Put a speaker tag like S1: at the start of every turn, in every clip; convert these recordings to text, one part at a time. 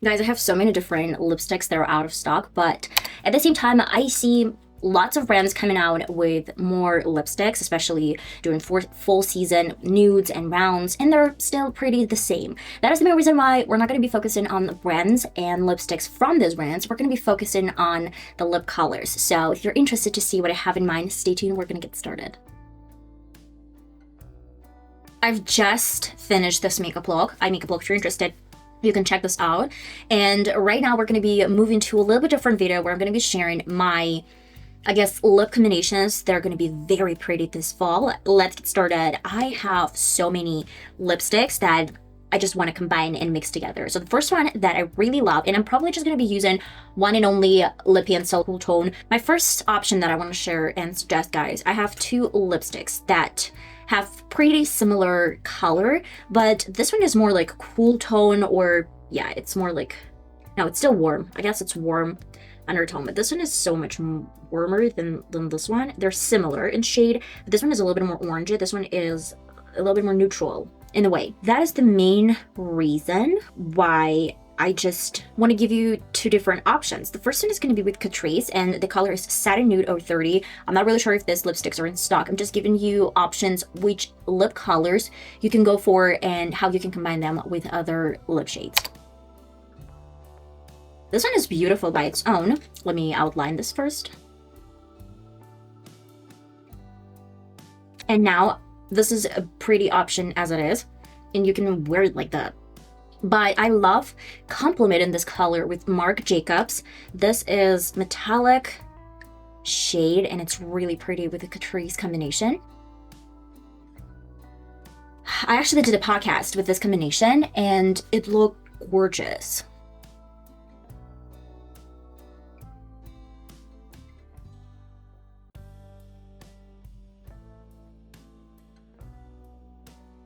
S1: Guys, I have so many different lipsticks that are out of stock, but at the same time, I see lots of brands coming out with more lipsticks, especially during full season nudes and rounds, and they're still pretty the same. That is the main reason why we're not going to be focusing on the brands and lipsticks from those brands. We're going to be focusing on the lip colors. So if you're interested to see what I have in mind, stay tuned. We're going to get started. I've just finished this makeup look. If you're interested, you can check this out. And right now we're going to be moving to a little bit different video where I'm going to be sharing my, I guess, lip combinations. They're going to be very pretty this fall. Let's get started. I have so many lipsticks that I just want to combine and mix together. So the first one that I really love, and I'm probably just going to be using one and only Lip Pencil Cool Tone. My first option that I want to share and suggest, guys, I have two lipsticks that have pretty similar color, but this one is more like cool tone, or yeah, it's more like, no, it's still warm. I guess it's warm undertone, but this one is so much warmer than this one. They're similar in shade, but this one is a little bit more orangey. This one is a little bit more neutral in a way. That is the main reason why I just want to give you two different options. The first one is going to be with Catrice, and the color is Satin Nude 030. I'm not really sure if these lipsticks are in stock. I'm just giving you options, which lip colors you can go for and how you can combine them with other lip shades. This one is beautiful by its own. Let me outline this first. And now, this is a pretty option as it is, and you can wear it like that. But I love complementing this color with Marc Jacobs. This is metallic shade, and it's really pretty with the Catrice combination. I actually did a podcast with this combination, and it looked gorgeous.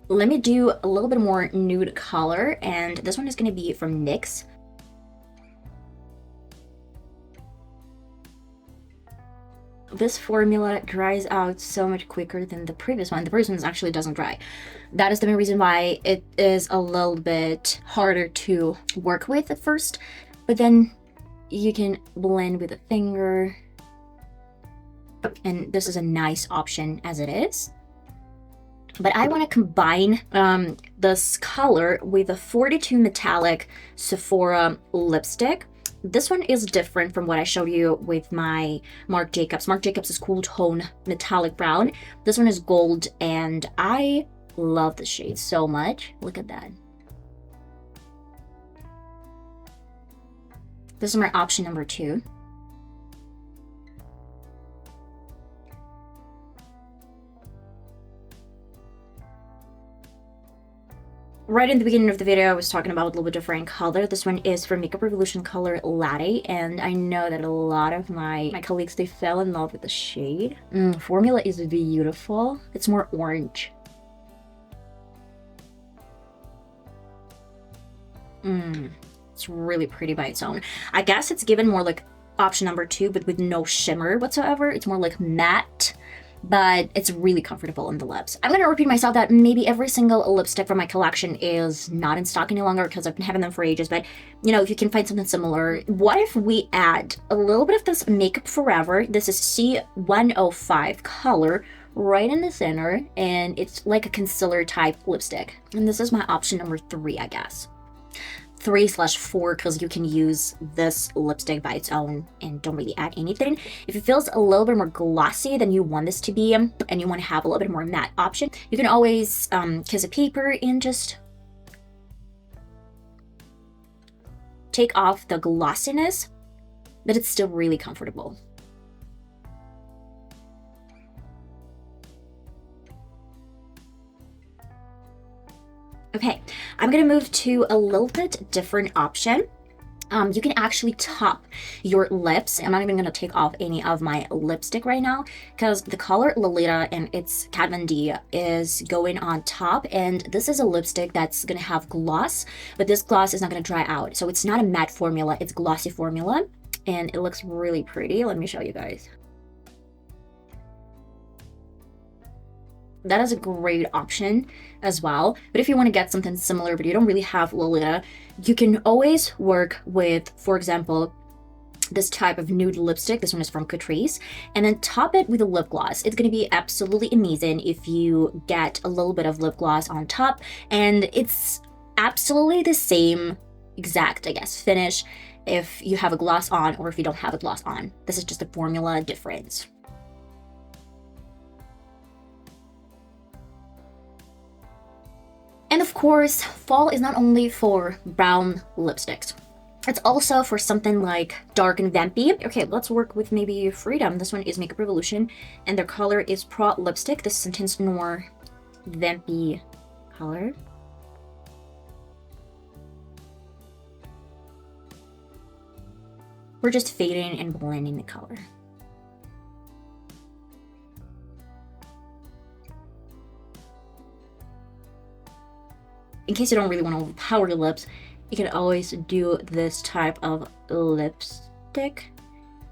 S1: Let me do a little bit more nude color, and this one is going to be from NYX. This formula dries out so much quicker than the previous one. The previous one actually doesn't dry. That is the main reason why it is a little bit harder to work with at first, but then you can blend with a finger, and this is a nice option as it is. But I want to combine this color with a 42 metallic Sephora lipstick. This one is different from what I showed you with my Marc Jacobs. Marc Jacobs is cool tone metallic brown. This one is gold, and I love the shade so much. Look at that. This is my option number 2. Right in the beginning of the video, I was talking about a little bit different color. This one is from Makeup Revolution color Latte, and I know that a lot of my colleagues, they fell in love with the shade. Formula is beautiful. It's more orange. It's really pretty by its own. I guess it's given more like option number 2, but with no shimmer whatsoever. It's more like matte, but it's really comfortable in the lips. I'm gonna repeat myself that maybe every single lipstick from my collection is not in stock any longer because I've been having them for ages, but you know, if you can find something similar, what if we add a little bit of this Makeup Forever? This is C105 color right in the center, and it's like a concealer type lipstick. And this is my option number 3, I guess. 3/4, because you can use this lipstick by its own and don't really add anything. If it feels a little bit more glossy than you want this to be, and you want to have a little bit more matte option, you can always kiss a paper and just take off the glossiness, but it's still really comfortable. Okay, I'm gonna move to a little bit different option. You can actually top your lips. I'm not even gonna take off any of my lipstick right now because the color Lolita and its Hon D is going on top, and this is a lipstick that's gonna have gloss, but this gloss is not gonna dry out. So it's not a matte formula, it's glossy formula, and it looks really pretty. Let me show you guys. That is a great option as well. But if you want to get something similar, but you don't really have Lolita, You can always work with, for example, this type of nude lipstick. This one is from Catrice, and then top it with a lip gloss. It's going to be absolutely amazing if you get a little bit of lip gloss on top, and it's absolutely the same exact, I guess, finish if you have a gloss on or if you don't have a gloss on. This is just a formula difference. And of course, fall is not only for brown lipsticks. It's also for something like dark and vampy. Okay, let's work with maybe Freedom. This one is Makeup Revolution, and their color is Pro Lipstick. This is intense noir vampy color. We're just fading and blending the color. In case you don't really want to overpower your lips, you can always do this type of lipstick,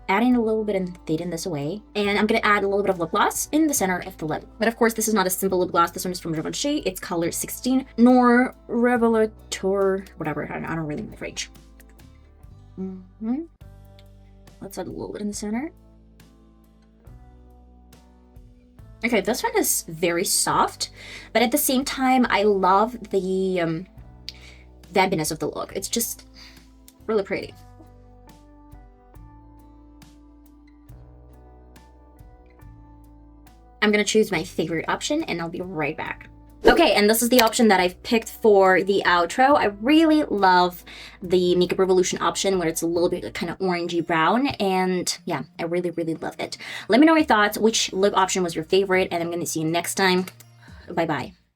S1: adding a little bit and fading this away. And I'm gonna add a little bit of lip gloss in the center of the lip. But of course, this is not a simple lip gloss. This one is from Givenchy. It's color 16, Noir Revelator, whatever. I don't really know the French. Let's add a little bit in the center. Okay, this one is very soft, but at the same time, I love the vampiness of the look. It's just really pretty. I'm gonna choose my favorite option and I'll be right back. Okay, and this is the option that I've picked for the outro. I really love the Makeup Revolution option where it's a little bit kind of orangey brown, and yeah, I really, really love it. Let me know your thoughts, which lip option was your favorite, and I'm gonna see you next time. Bye-bye.